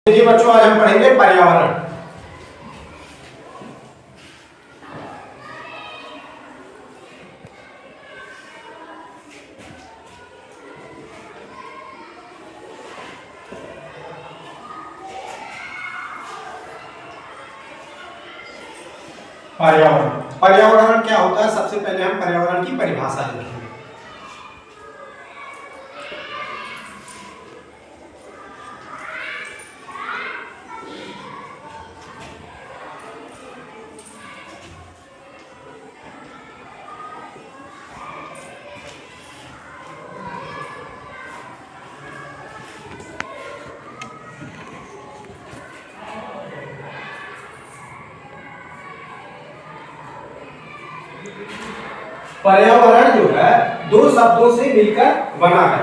देखिए बच्चों, आज हम पढ़ेंगे पर्यावरण। पर्यावरण पर्यावरण क्या होता है? सबसे पहले हम पर्यावरण की परिभाषा लिखेंगे। पर्यावरण जो है दो शब्दों से मिलकर बना है।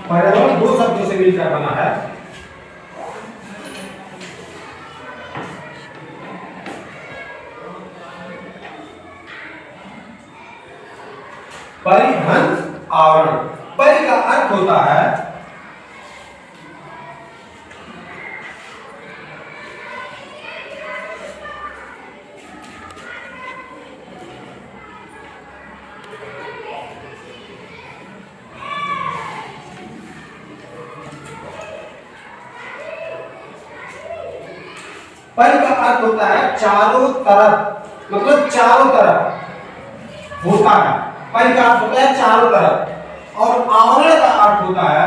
पर्यावरण दो शब्दों से मिलकर बना है। परिघन आवरण। परि का अर्थ होता है परि का अर्थ होता है चारों तरफ, मतलब चारों तरफ होता है। परि का अर्थ होता है चारों तरफ, और आवरण का अर्थ होता है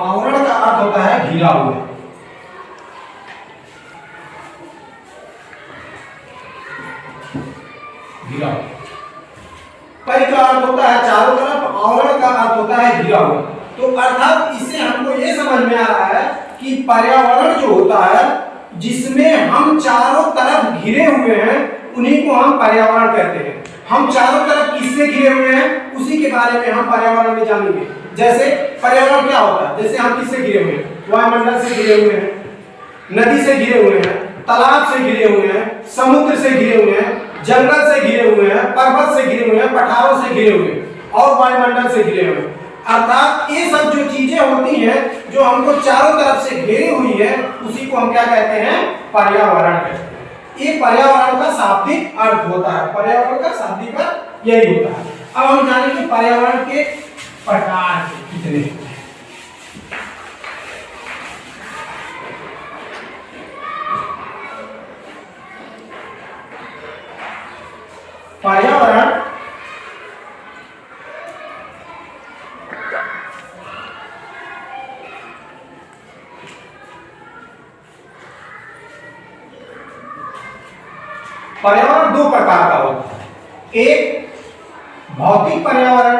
आवरण का अर्थ होता है घिरा हुआ। घिरा परि का अर्थ होता है चारों तरफ, आवरण का अर्थ होता है घिरा हुआ। तो अर्थात इससे हमको ये समझ में आ रहा है कि पर्यावरण जो होता है जिसमें हम चारों तरफ घिरे हुए हैं उन्हीं को हम पर्यावरण कहते हैं। हम चारों तरफ किससे घिरे हुए हैं उसी के बारे में हम पर्यावरण में जानेंगे। जैसे पर्यावरण क्या होता है, जैसे हम किससे घिरे हुए हैं? वायुमंडल से घिरे हुए हैं, नदी से घिरे हुए हैं, तालाब से घिरे हुए हैं, समुद्र से घिरे हुए हैं, जंगल से घिरे हुए हैं, पर्वत से घिरे हुए हैं, पठारों से घिरे हुए हैं और वायुमंडल से घिरे हुए हैं। अर्थात ये सब जो चीजें होती हैं जो हमको चारों तरफ से घेरी हुई है उसी को हम क्या कहते हैं? पर्यावरण कहते हैं। ये पर्यावरण का शाब्दिक अर्थ होता है। पर्यावरण का शाब्दिक अर्थ यही होता है। अब हम जानेंगे पर्यावरण के प्रकार कितने होते हैं। पर्यावरण पर्यावरण दो प्रकार का होता है। एक भौतिक पर्यावरण,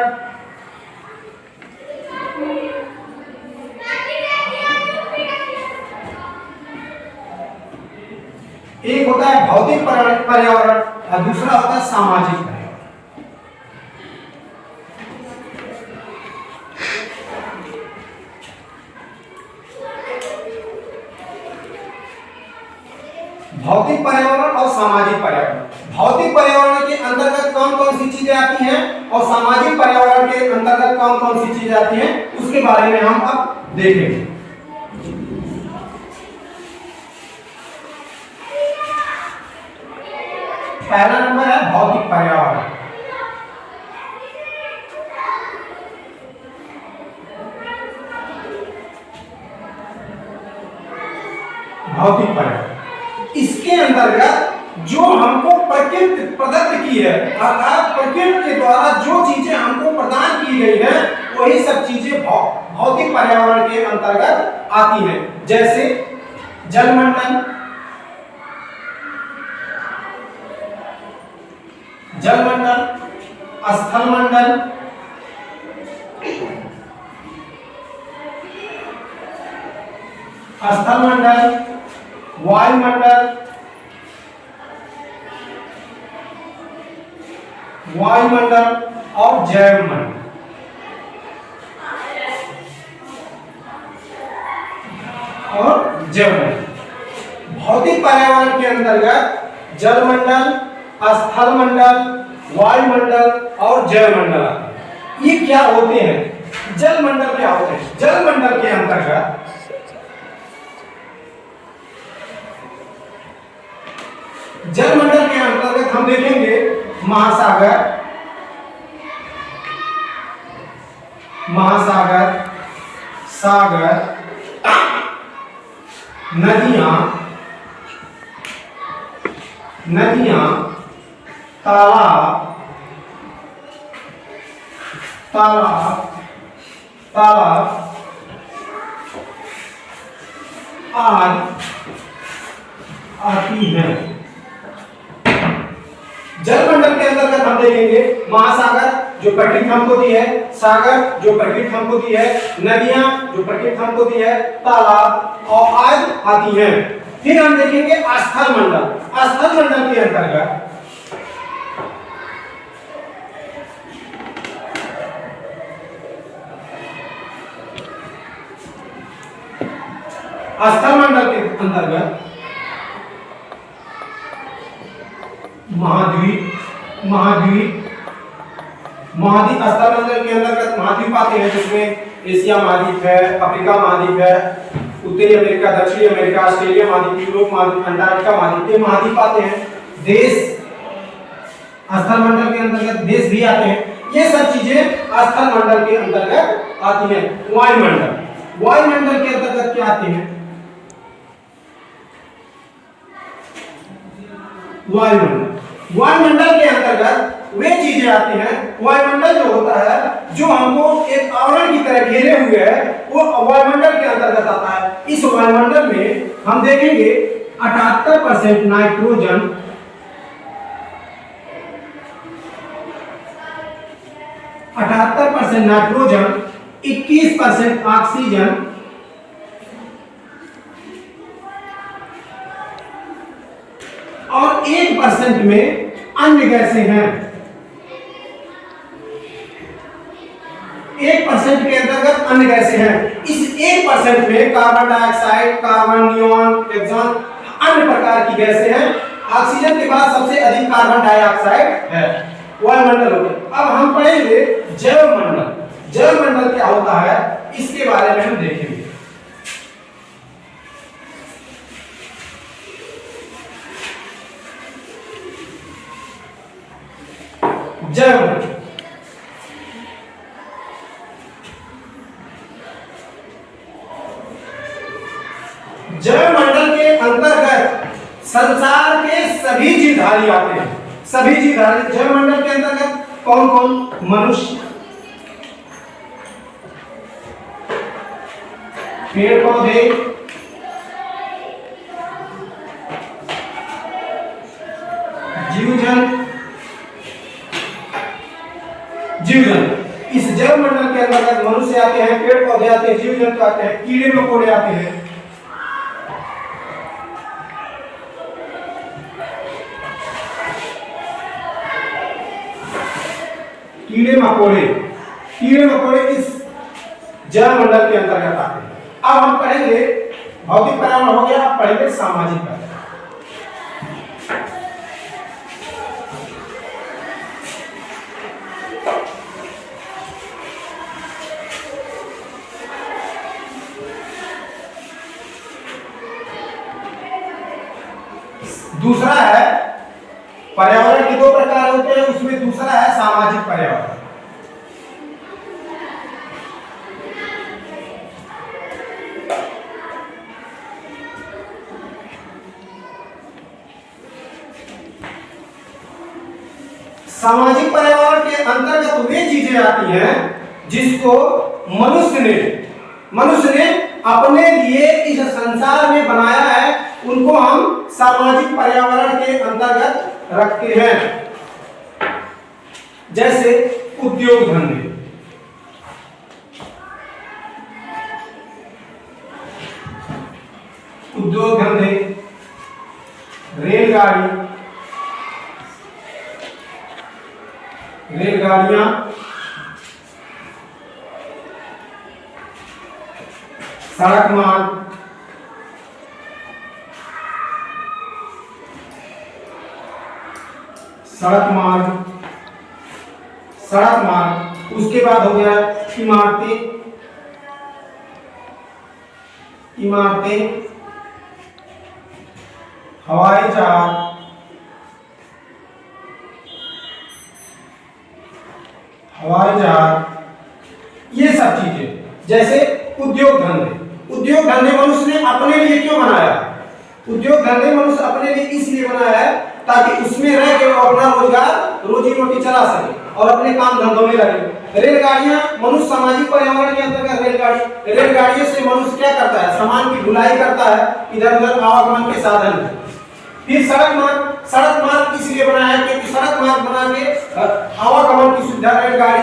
एक होता है भौतिक पर्यावरण और दूसरा होता है सामाजिक पर्यावरण। भौतिक पर्यावरण और सामाजिक पर्यावरण। भौतिक पर्यावरण के अंतर्गत कौन कौन सी चीजें आती हैं और सामाजिक पर्यावरण के अंतर्गत कौन कौन सी चीजें आती हैं उसके बारे में हम अब देखेंगे। पहला नंबर है भौतिक पर्यावरण। भौतिक पर्यावरण इसके अंतर्गत जो हमको प्रकृति प्रदत्त की है, अर्थात प्रकृति के द्वारा जो चीजें हमको प्रदान की गई है वही सब चीजें भौतिक पर्यावरण के अंतर्गत आती हैं। जैसे जलमंडल, जलमंडल, स्थलमंडल, स्थलमंडल, वायुमंडल, वायुमंडल और जैवमंडल। और जलमंडल। भौतिक पर्यावरण के अंतर्गत जलमंडल, स्थलमंडल, वायुमंडल और जलमंडल आते हैं। ये क्या होते हैं? जलमंडल क्या होते हैं? जलमंडल के अंतर्गत हम देखेंगे महासागर, सागर, नदियां, तालाब आती हैं। जलमंडल के अंतर्गत हम देखेंगे महासागर जो प्रकृति हमको दी है, सागर जो प्रकृति हमको दी है, नदियां जो प्रकृति हमको दी है, तालाब और आदि आती हैं। फिर हम देखेंगे स्थलमंडल। स्थलमंडल के अंतर्गत महाद्वीप स्थलमंडल के अंतर्गत महाद्वीप आते हैं, जिसमें एशिया महाद्वीप है, अफ्रीका महाद्वीप है, उत्तरी अमेरिका, दक्षिणी अमेरिका, ऑस्ट्रेलिया महाद्वीप, यूरोप महाद्वीप, अंटार्कटिका महाद्वीप, ये महाद्वीप आते हैं। देश स्थलमंडल के अंतर्गत देश भी आते हैं। ये सब चीजें स्थलमंडल के अंतर्गत आती हैं। वायुमंडल के अंतर्गत क्या आते हैं? वायुमंडल के अंतर्गत वे चीजें आती हैं। वायुमंडल जो होता है, जो हमको एक आवरण की तरह घेरे हुए है, वो वायुमंडल के अंतर्गत आता है। इस वायुमंडल में हम देखेंगे 78% नाइट्रोजन, 21% ऑक्सीजन और 1% में अन्य गैसें हैं। 1% के अंतर्गत अन्य गैसें हैं। इस 1% में carbon dioxide, carbon, neon, xenon, अन्य प्रकार की गैसें हैं। ऑक्सीजन के बाद सबसे अधिक कार्बन डाइऑक्साइड है। वायुमंडल हो गया। अब हम पढ़ेंगे जैवमंडल। जैवमंडल क्या होता है, इसके बारे में हम देखेंगे। जैवमंडल के अंतर्गत संसार के सभी जीवधारी आते हैं। सभी जीवधारी जैवमंडल के अंतर्गत कौन कौन? मनुष्य, पेड़ पौधे, जीवजंतु। इस जैवमंडल के अंतर्गत मनुष्य आते हैं, पेड़ पौधे आते हैं, जीव जंतु आते हैं, कीड़े मकोड़े आते हैं। कीड़े मकोड़े इस जैवमंडल के अंतर्गत आते हैं। अब हम पढ़ेंगे भौतिक पर्यावरण हो गया, अब पढ़ेंगे सामाजिक पर्यावरण। दूसरा है पर्यावरण के 2 प्रकार होते हैं, उसमें दूसरा है सामाजिक पर्यावरण। सामाजिक पर्यावरण के अंतर्गत वे चीजें आती हैं जिसको मनुष्य ने अपने लिए इस संसार में बनाया है, उनको हम सामाजिक पर्यावरण के अंतर्गत रखते हैं। जैसे उद्योग धंधे, रेलगाड़ियां, सड़क मार्ग, सड़क मार्ग, सड़क मार्ग, उसके बाद हो गया इमारतें, इमारतें, हवाई जहाज, हवाई जहाज, ये सब चीजें। जैसे उद्योग धंधे, उद्योग धंधे मनुष्य ने अपने लिए क्यों बनाया? उद्योग धंधे मनुष्य अपने लिए इसलिए बनाया है ताकि उसमें रह के वो अपना रोजगार, रोजी रोटी चला सके और अपने काम धंधों में लगे। रेलगाड़ियां मनुष्य सामाजिक पर्यावरण के अंतर्गत रेलगाड़ियों से मनुष्य क्या करता है? सामान की ढुलाई करता है, इधर उधर आवागमन के साधन। फिर सड़क मार्ग, सड़क मार्ग इसलिए बनाया है क्योंकि सड़क मार्ग बना के आवागमन की सुविधा, रेलगाड़ी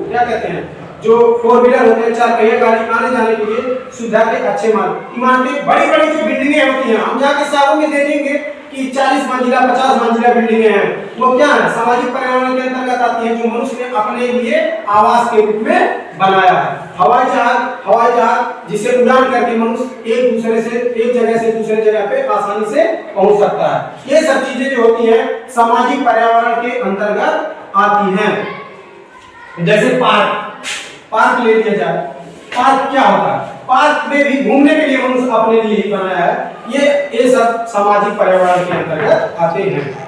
क्या कहते हैं, जो 4 व्हीलर होते हैं, 4 पहिया गाड़ी आने जाने के लिए सुविधा के अच्छे मार्ग। इमारतें, बड़ी बड़ी जो बिल्डिंगें होती हैं, हम जाके शहरों में देखेंगे कि 40 मंजिला 50 मंजिला बिल्डिंगें हैं, वो क्या है? सामाजिक पर्यावरण के अंतर्गत आती है, जो मनुष्य ने अपने लिए आवास के रूप में बनाया है। हवाई जहाज, हवाई जहाज जिसे उड़ान करके मनुष्य एक जगह से दूसरे जगह पे आसानी से पहुंच सकता है। ये सब चीजें जो होती हैं सामाजिक पर्यावरण के अंतर्गत आती हैं। जैसे पार्क, पार्क ले लिया जाए, पार्क क्या होता है? पार्क में भी घूमने के लिए मनुष्य अपने लिए ही बनाया है। ये सब सामाजिक पर्यावरण के अंतर्गत आते हैं।